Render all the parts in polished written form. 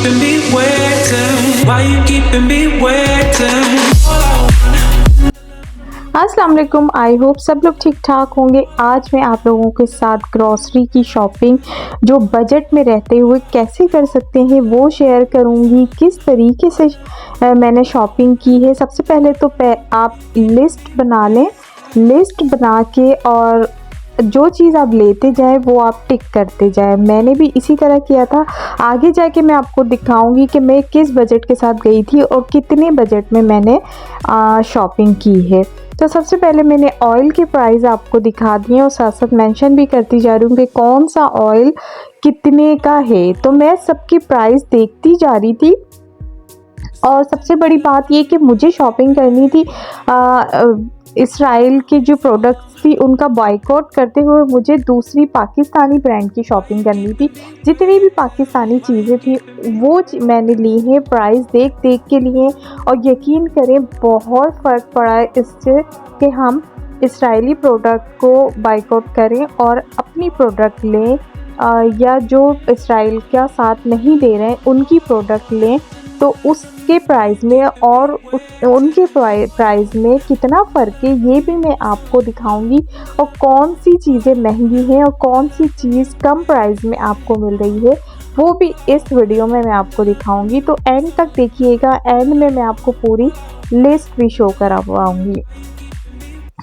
keeping me waiting? Why you keeping me waiting? अस्सलाम वालेकुम। I hope सब लोग ठीक ठाक होंगे। आज मैं आप लोगों के साथ ग्रॉसरी की शॉपिंग जो बजट में रहते हुए कैसे कर सकते हैं वो शेयर करूंगी। किस तरीके से मैंने शॉपिंग की है। सबसे पहले तो आप लिस्ट बना लें। लिस्ट बना के और जो चीज़ आप लेते जाएं वो आप टिक करते जाएं। मैंने भी इसी तरह किया था। आगे जाके मैं आपको दिखाऊंगी कि मैं किस बजट के साथ गई थी और कितने बजट में मैंने शॉपिंग की है। तो सबसे पहले मैंने ऑयल के प्राइस आपको दिखा दिए और साथ साथ मेंशन भी करती जा रही हूँ कि कौन सा ऑयल कितने का है। तो मैं सबकी प्राइस देखती जा रही थी और सबसे बड़ी बात ये कि मुझे शॉपिंग करनी थी इसराइल के जो प्रोडक्ट्स थी उनका बॉयकॉट करते हुए मुझे दूसरी पाकिस्तानी ब्रांड की शॉपिंग करनी थी। जितनी भी पाकिस्तानी चीज़ें थी वो मैंने ली हैं, प्राइस देख देख के लिए। और यकीन करें बहुत फ़र्क पड़ा है इससे कि हम इसराइली प्रोडक्ट को बॉयकॉट करें और अपनी प्रोडक्ट लें या जो इसराइल का साथ नहीं दे रहे हैं उनकी प्रोडक्ट लें। तो उसके प्राइस में और उनके प्राइस में कितना फ़र्क है ये भी मैं आपको दिखाऊंगी। और कौन सी चीज़ें महंगी हैं और कौन सी चीज़ कम प्राइस में आपको मिल रही है वो भी इस वीडियो में मैं आपको दिखाऊंगी। तो एंड तक देखिएगा। एंड में मैं आपको पूरी लिस्ट भी शो करवाऊंगी।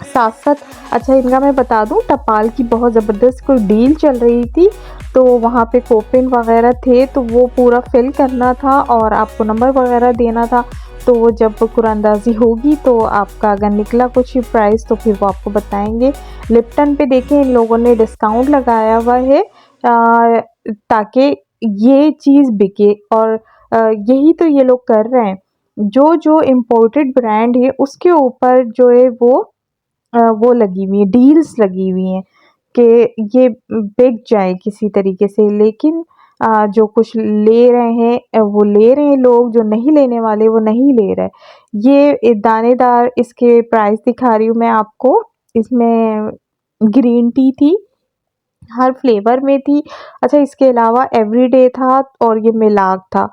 साथ साथ अच्छा इनका मैं बता दूं, टपाल की बहुत ज़बरदस्त कोई डील चल रही थी तो वहाँ पे कूपन वगैरह थे तो वो पूरा फिल करना था और आपको नंबर वगैरह देना था। तो वो जब कुरानंदाजी होगी तो आपका अगर निकला कुछ प्राइस तो फिर वो आपको बताएंगे। लिप्टन पे देखें इन लोगों ने डिस्काउंट लगाया हुआ है ताकि ये चीज़ बिके और यही तो ये लोग कर रहे हैं। जो जो इम्पोर्टेड ब्रांड है उसके ऊपर जो है वो लगी हुई है, डील्स लगी हुई हैं कि ये बिक जाए किसी तरीके से। लेकिन जो कुछ ले रहे हैं वो ले रहे हैं लोग, जो नहीं लेने वाले वो नहीं ले रहे। ये दानेदार इसके प्राइस दिखा रही हूँ मैं आपको। इसमें ग्रीन टी थी, हर फ्लेवर में थी। अच्छा इसके अलावा एवरीडे था और ये मिलाक था।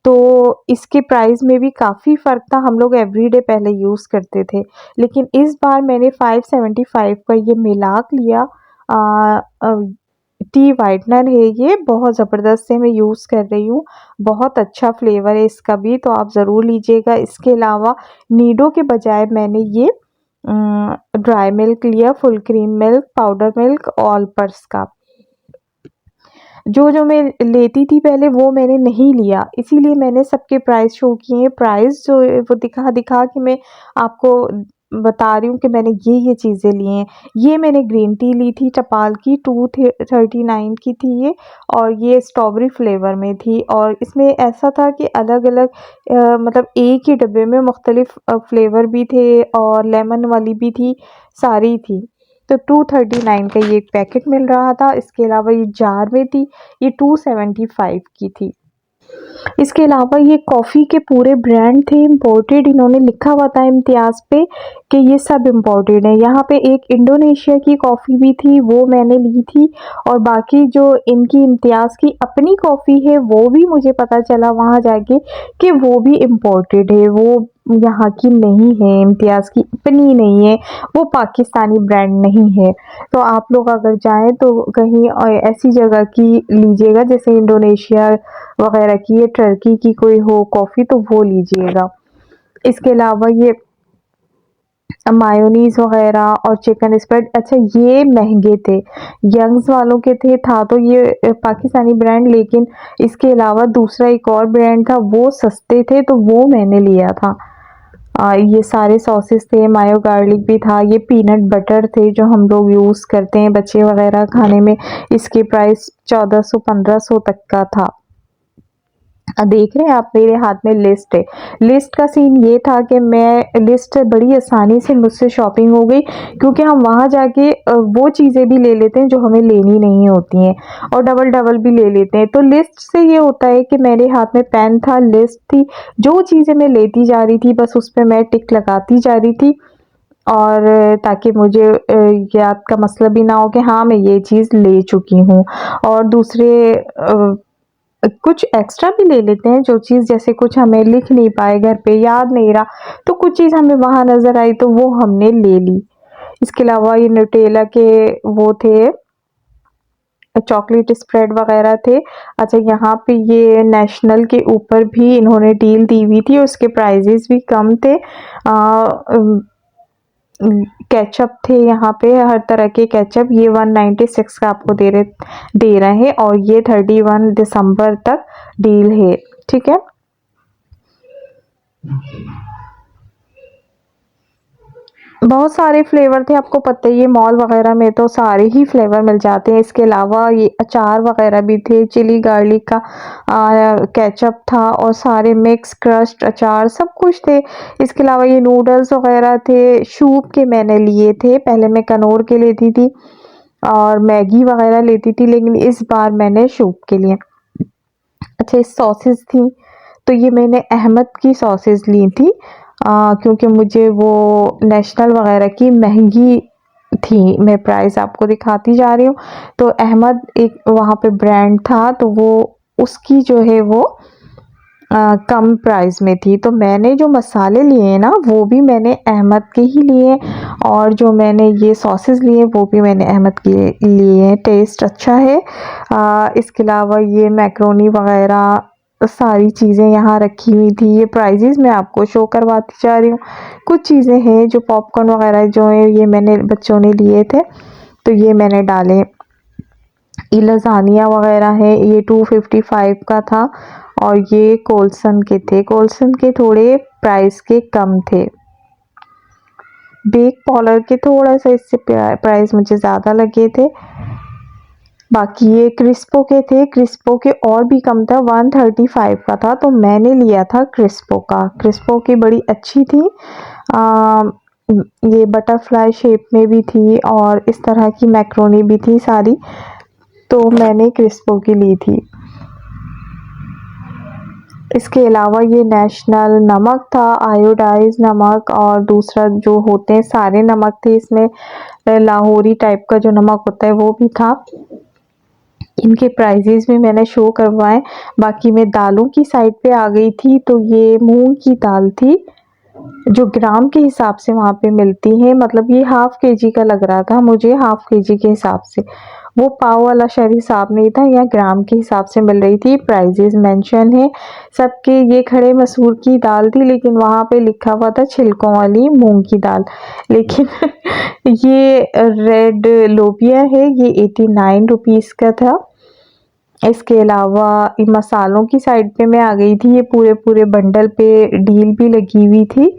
तो इसके प्राइस में भी काफ़ी फ़र्क था। हम लोग एवरीडे पहले यूज़ करते थे लेकिन इस बार मैंने 575 का ये मिलाक लिया। टी वाइटनर है ये, बहुत ज़बरदस्त से मैं यूज़ कर रही हूँ। बहुत अच्छा फ्लेवर है इसका भी, तो आप ज़रूर लीजिएगा। इसके अलावा नीडो के बजाय मैंने ये ड्राई मिल्क लिया, full cream milk, powder milk, all purse का। जो जो मैं लेती थी पहले वो मैंने नहीं लिया, इसीलिए मैंने सबके प्राइस शो किए हैं। प्राइस जो है वो दिखा दिखा के मैं आपको बता रही हूँ कि मैंने ये चीज़ें ली हैं। ये मैंने ग्रीन टी ली थी टपाल की, 239 की थी ये, और ये स्ट्रॉबेरी फ्लेवर में थी। और इसमें ऐसा था कि अलग अलग मतलब एक ही डब्बे में मुख्तलिफ फ्लेवर भी थे और लेमन वाली भी थी, सारी थी। तो 239 का ये एक पैकेट मिल रहा था। इसके अलावा ये जार में थी, ये 275 की थी। इसके अलावा ये कॉफ़ी के पूरे ब्रांड थे इम्पोर्टेड। इन्होंने लिखा हुआ था इम्तियाज़ पे कि ये सब इम्पोर्टेड है। यहाँ पे एक इंडोनेशिया की कॉफ़ी भी थी वो मैंने ली थी और बाकी जो इनकी इम्तियाज़ की अपनी कॉफ़ी है वो भी मुझे पता चला वहाँ जाके कि वो भी इम्पोर्टेड है, वो यहाँ की नहीं है, इम्तियाज़ की अपनी नहीं है, वो पाकिस्तानी ब्रांड नहीं है। तो आप लोग अगर जाएं तो कहीं ऐसी जगह की लीजिएगा जैसे इंडोनेशिया वगैरह की, ये टर्की की कोई हो कॉफ़ी तो वो लीजिएगा। इसके अलावा ये मायोनीज़ वगैरह और चिकन स्प्रेड, अच्छा ये महंगे थे, यंग्स वालों के थे, था तो ये पाकिस्तानी ब्रांड, लेकिन इसके अलावा दूसरा एक और ब्रांड था वो सस्ते थे तो वो मैंने लिया था। ये सारे सॉसेस थे, मायो गार्लिक भी था, ये पीनट बटर थे जो हम लोग यूज़ करते हैं बच्चे वगैरह खाने में। इसके प्राइस 1400-1500 तक का था। देख रहे हैं आप मेरे हाथ में लिस्ट है। लिस्ट का सीन ये था कि मैं लिस्ट बड़ी आसानी से मुझसे शॉपिंग हो गई क्योंकि हम वहाँ जाके वो चीज़ें भी ले लेते हैं जो हमें लेनी नहीं होती हैं और डबल डबल भी ले लेते हैं। तो लिस्ट से ये होता है कि मेरे हाथ में पेन था, लिस्ट थी, जो चीज़ें मैं लेती जा रही थी बस उस पर मैं टिक लगाती जा रही थी और ताकि मुझे याद का मसला भी ना हो कि हाँ मैं ये चीज़ ले चुकी हूँ। और दूसरे कुछ एक्स्ट्रा भी ले लेते हैं, जो चीज़ जैसे कुछ हमें लिख नहीं पाए घर पे, याद नहीं रहा, तो कुछ चीज़ हमें वहाँ नज़र आई तो वो हमने ले ली। इसके अलावा ये न्यूटेला के वो थे, चॉकलेट स्प्रेड वगैरह थे। अच्छा, यहाँ पे ये नेशनल के ऊपर भी इन्होंने डील दी हुई थी, उसके प्राइजेस भी कम थे। केचप थे यहाँ पे, हर तरह के केचप, ये 196 का आपको दे रहे हैं और ये 31 दिसंबर तक डील है, ठीक है। बहुत सारे फ्लेवर थे, आपको पता ही है मॉल वगैरह में तो सारे ही फ्लेवर मिल जाते हैं। इसके अलावा ये अचार वगैरह भी थे, चिली गार्लिक का केचप था और सारे मिक्स क्रस्ट अचार सब कुछ थे। इसके अलावा ये नूडल्स वगैरह थे, सूप के मैंने लिए थे, पहले मैं कनौर के लेती थी और मैगी वगैरह लेती थी, लेकिन इस बार मैंने सूप के लिए। अच्छा, सॉसेस थी, तो ये मैंने अहमद की सॉसेस ली थी क्योंकि मुझे वो नेशनल वगैरह की महंगी थी। मैं प्राइस आपको दिखाती जा रही हूँ। तो अहमद एक वहाँ पे ब्रांड था, तो वो उसकी जो है वो कम प्राइस में थी। तो मैंने जो मसाले लिए हैं ना, वो भी मैंने अहमद के ही लिए और जो मैंने ये सॉसेस लिए वो भी मैंने अहमद के लिए हैं। टेस्ट अच्छा है। इसके अलावा ये मैक्रोनी वगैरह सारी चीज़ें यहाँ रखी हुई थी। ये प्राइजेस मैं आपको शो करवाती जा रही हूँ। कुछ चीज़ें हैं जो पॉपकॉर्न वगैरह जो है ये मैंने बच्चों ने लिए थे, तो ये मैंने डाले। ये लजानिया वगैरह है, ये 255 का था और ये कोलसन के थे। कोलसन के थोड़े प्राइस के कम थे। बेक पॉलर के थोड़ा सा इससे प्राइस मुझे ज़्यादा लगे थे। बाकी ये क्रिस्पो के थे, क्रिस्पो के और भी कम था, 135 का था, तो मैंने लिया था क्रिस्पो का। क्रिस्पो की बड़ी अच्छी थी। ये बटरफ्लाई शेप में भी थी और इस तरह की मैक्रोनी भी थी सारी, तो मैंने क्रिस्पो की ली थी। इसके अलावा ये नेशनल नमक था, आयोडाइज नमक, और दूसरा जो होते हैं सारे नमक थे, इसमें लाहौरी टाइप का जो नमक होता है वो भी था। इनके प्राइजेस भी मैंने शो करवाए। बाकी मैं दालों की साइड पे आ गई थी, तो ये मूंग की दाल थी जो ग्राम के हिसाब से वहाँ पे मिलती है। मतलब ये हाफ केजी का लग रहा था मुझे, हाफ केजी के हिसाब से। वो पाव वाला शायद हिसाब नहीं था, या ग्राम के हिसाब से मिल रही थी। प्राइजेस मेंशन है सबके। ये खड़े मसूर की दाल थी, लेकिन वहाँ पे लिखा हुआ था छिलकों वाली मूंग की दाल। लेकिन ये रेड लोबिया है, ये 89 रुपीज़ का था। इसके अलावा मसालों की साइड पे मैं आ गई थी। ये पूरे पूरे बंडल पे डील भी लगी हुई थी,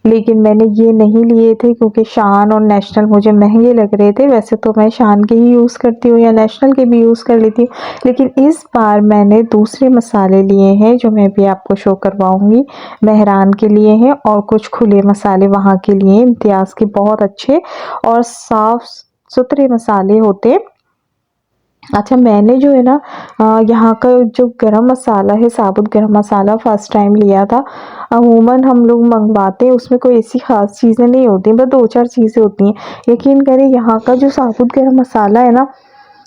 लेकिन मैंने ये नहीं लिए थे क्योंकि शान और नेशनल मुझे महंगे लग रहे थे। वैसे तो मैं शान के ही यूज़ करती हूँ या नेशनल के भी यूज़ कर लेती हूँ, लेकिन इस बार मैंने दूसरे मसाले लिए हैं जो मैं भी आपको शो करवाऊँगी। मेहरान के लिए हैं और कुछ खुले मसाले वहाँ के लिए। इम्तियाज़ के बहुत अच्छे और साफ़ सुथरे मसाले होते। अच्छा, मैंने जो है ना यहाँ का जो गरम मसाला है, साबुत गरम मसाला फ़र्स्ट टाइम लिया था। अमूमन हम लोग मंगवाते हैं, उसमें कोई ऐसी ख़ास चीज़ें नहीं होती, बस 2-4 चीज़ें होती हैं। यकीन करें, यहाँ का जो साबुत गरम मसाला है ना,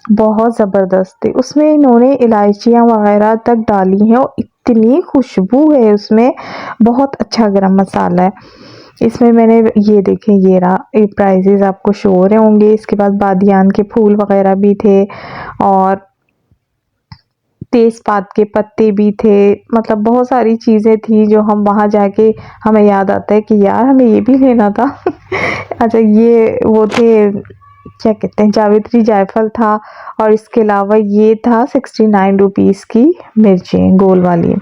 बहुत ज़बरदस्त है। उसमें इन्होंने इलायचियाँ वगैरह तक डाली हैं और इतनी खुशबू है उसमें, बहुत अच्छा गरम मसाला है। इसमें मैंने ये देखें, ये रहा, ये प्राइजेस आपको शो हो रहे होंगे। इसके बाद बादियान के फूल वगैरह भी थे और तेज़पात के पत्ते भी थे। मतलब बहुत सारी चीज़ें थी जो हम वहाँ जाके हमें याद आता है कि यार हमें ये भी लेना था। अच्छा, ये वो थे, क्या कहते हैं, जावित्री जायफल था और इसके अलावा ये था 69 रुपीज़ की मिर्चें गोल वाली,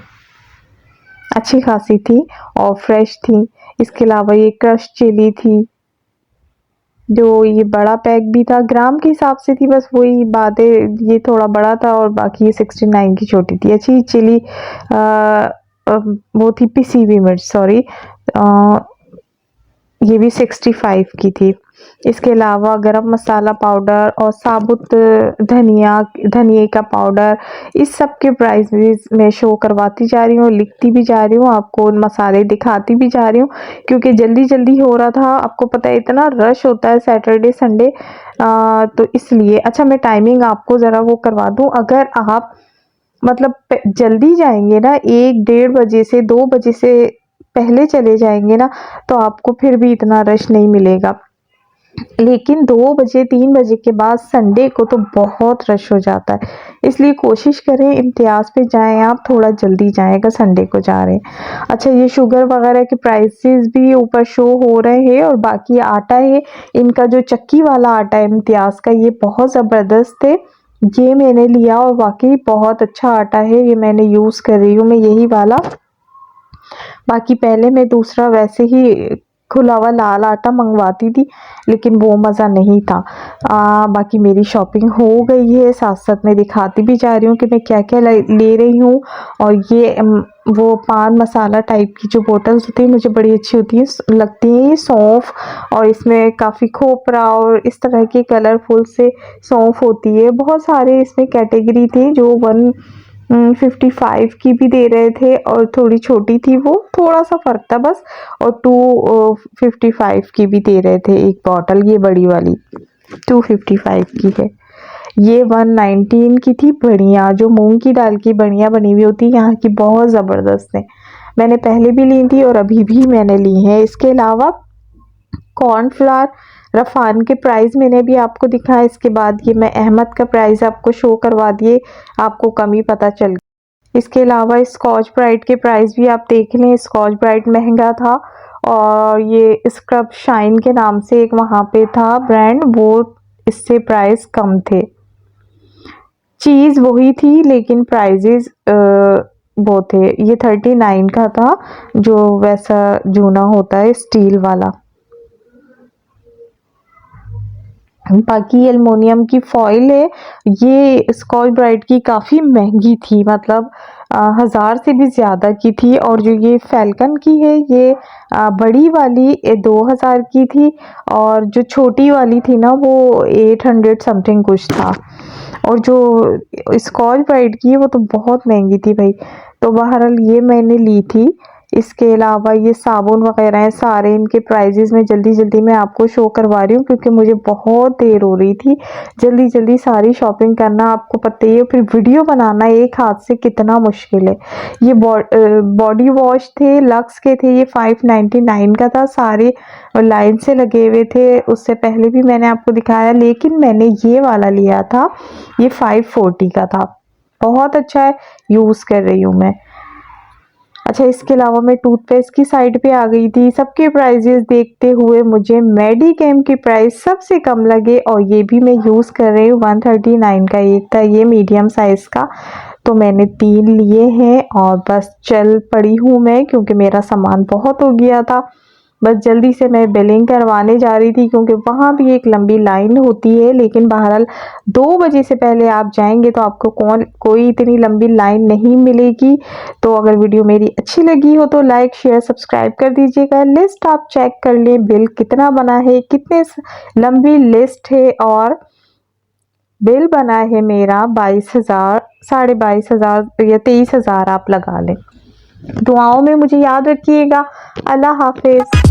अच्छी खासी थी और फ्रेश थी। इसके अलावा ये क्रश चिली थी, जो ये बड़ा पैक भी था, ग्राम के हिसाब से थी, बस वही बात है, ये थोड़ा बड़ा था और बाकी ये 69 की छोटी थी। अच्छी चिली वो थी पिसी हुई मिर्च, सॉरी, ये भी 65 की थी। इसके अलावा गरम मसाला पाउडर और साबुत धनिए का पाउडर, इस सब के प्राइसेस मैं शो करवाती जा रही हूँ, लिखती भी जा रही हूँ, आपको मसाले दिखाती भी जा रही हूँ क्योंकि जल्दी जल्दी हो रहा था। आपको पता है इतना रश होता है सैटरडे संडे, तो इसलिए। अच्छा, मैं टाइमिंग आपको ज़रा वो करवा दूँ। अगर आप मतलब जल्दी जाएंगे ना, 1-1:30 बजे से 2 बजे से पहले चले जाएंगे ना, तो आपको फिर भी इतना रश नहीं मिलेगा। लेकिन 2 बजे 3 बजे के बाद संडे को तो बहुत रश हो जाता है, इसलिए कोशिश करें इम्तियाज़ पे जाएं, आप थोड़ा जल्दी जाएं अगर संडे को जा रहे हैं। अच्छा, ये शुगर वगैरह के प्राइसेस भी ऊपर शो हो रहे हैं। और बाकी आटा है, इनका जो चक्की वाला आटा है इम्तियाज़ का, ये बहुत ज़बरदस्त है। ये मैंने लिया और वाकई बहुत अच्छा आटा है, ये मैंने यूज़ कर रही हूँ मैं यही वाला। बाकी पहले मैं दूसरा वैसे ही खुला हुआ लाल आटा मंगवाती थी, लेकिन वो मज़ा नहीं था। बाकी मेरी शॉपिंग हो गई है, साथ साथ मैं दिखाती भी जा रही हूँ कि मैं क्या क्या ले रही हूँ। और ये वो पान मसाला टाइप की जो बोतल्स होती है मुझे बड़ी अच्छी होती है लगती है, ये सौंफ, और इसमें काफ़ी खोपरा और इस तरह के कलरफुल से सौंफ होती है। बहुत सारे इसमें कैटेगरी थी, जो 155 की भी दे रहे थे और थोड़ी छोटी थी, वो थोड़ा सा फ़र्क था बस, और 255 की भी दे रहे थे एक बॉटल। ये बड़ी वाली 255 की है, ये 119 की थी बढ़िया, जो मूंग की दाल की बढ़िया बनी हुई होती है, यहाँ की बहुत ज़बरदस्त है। मैंने पहले भी ली थी और अभी भी मैंने ली है। इसके अलावा कॉर्नफ्लावर रफ़ान के प्राइस मैंने भी आपको दिखाया। इसके बाद ये मैं अहमद का प्राइस आपको शो करवा दिए, आपको कम ही पता चल गया। इसके अलावा स्कॉच ब्राइट के प्राइस भी आप देख लें, स्कॉच ब्राइट महंगा था, और ये स्क्रब शाइन के नाम से एक वहाँ पे था ब्रांड, वो इससे प्राइस कम थे। चीज़ वही थी लेकिन प्राइजेस वो थे। ये 39 का था, जो वैसा जूना होता है स्टील वाला। बाकी एल्युमिनियम की फॉइल है, ये स्कॉच ब्राइट की काफ़ी महंगी थी, मतलब 1000 से भी ज़्यादा की थी। और जो ये फैल्कन की है, ये बड़ी वाली 2000 की थी, और जो छोटी वाली थी ना वो 800 समथिंग कुछ था। और जो स्कॉच ब्राइट की है वो तो बहुत महंगी थी भाई, तो बहरहाल ये मैंने ली थी। इसके अलावा ये साबुन वगैरह हैं, सारे इनके प्राइजेस में जल्दी जल्दी मैं आपको शो करवा रही हूँ क्योंकि मुझे बहुत देर हो रही थी। जल्दी जल्दी सारी शॉपिंग करना आपको पता ही है, फिर वीडियो बनाना एक हाथ से कितना मुश्किल है। ये बॉडी वॉश थे, लक्स के थे, ये 599 का था, सारे लाइन से लगे हुए थे। उससे पहले भी मैंने आपको दिखाया, लेकिन मैंने ये वाला लिया था, ये 540 का था, बहुत अच्छा है, यूज़ कर रही हूँ मैं। अच्छा, इसके अलावा मैं टूथपेस्ट की साइड पे आ गई थी। सबके प्राइजेस देखते हुए मुझे मेडिकेम की प्राइस सबसे कम लगे, और ये भी मैं यूज़ कर रही हूँ। 139 का एक था, ये मीडियम साइज़ का, तो मैंने 3 लिए हैं और बस चल पड़ी हूँ मैं क्योंकि मेरा सामान बहुत हो गया था। बस जल्दी से मैं बिलिंग करवाने जा रही थी क्योंकि वहाँ भी एक लंबी लाइन होती है, लेकिन बहरहाल 2 बजे से पहले आप जाएंगे तो आपको कोई इतनी लंबी लाइन नहीं मिलेगी। तो अगर वीडियो मेरी अच्छी लगी हो तो लाइक शेयर सब्सक्राइब कर दीजिएगा। लिस्ट आप चेक कर लें, बिल कितना बना है, कितने लंबी लिस्ट है, और बिल बना है मेरा 22,000, 22,500 या 23,000 आप लगा लें। दुआओं में मुझे याद रखिएगा। अल्लाह हाफिज़।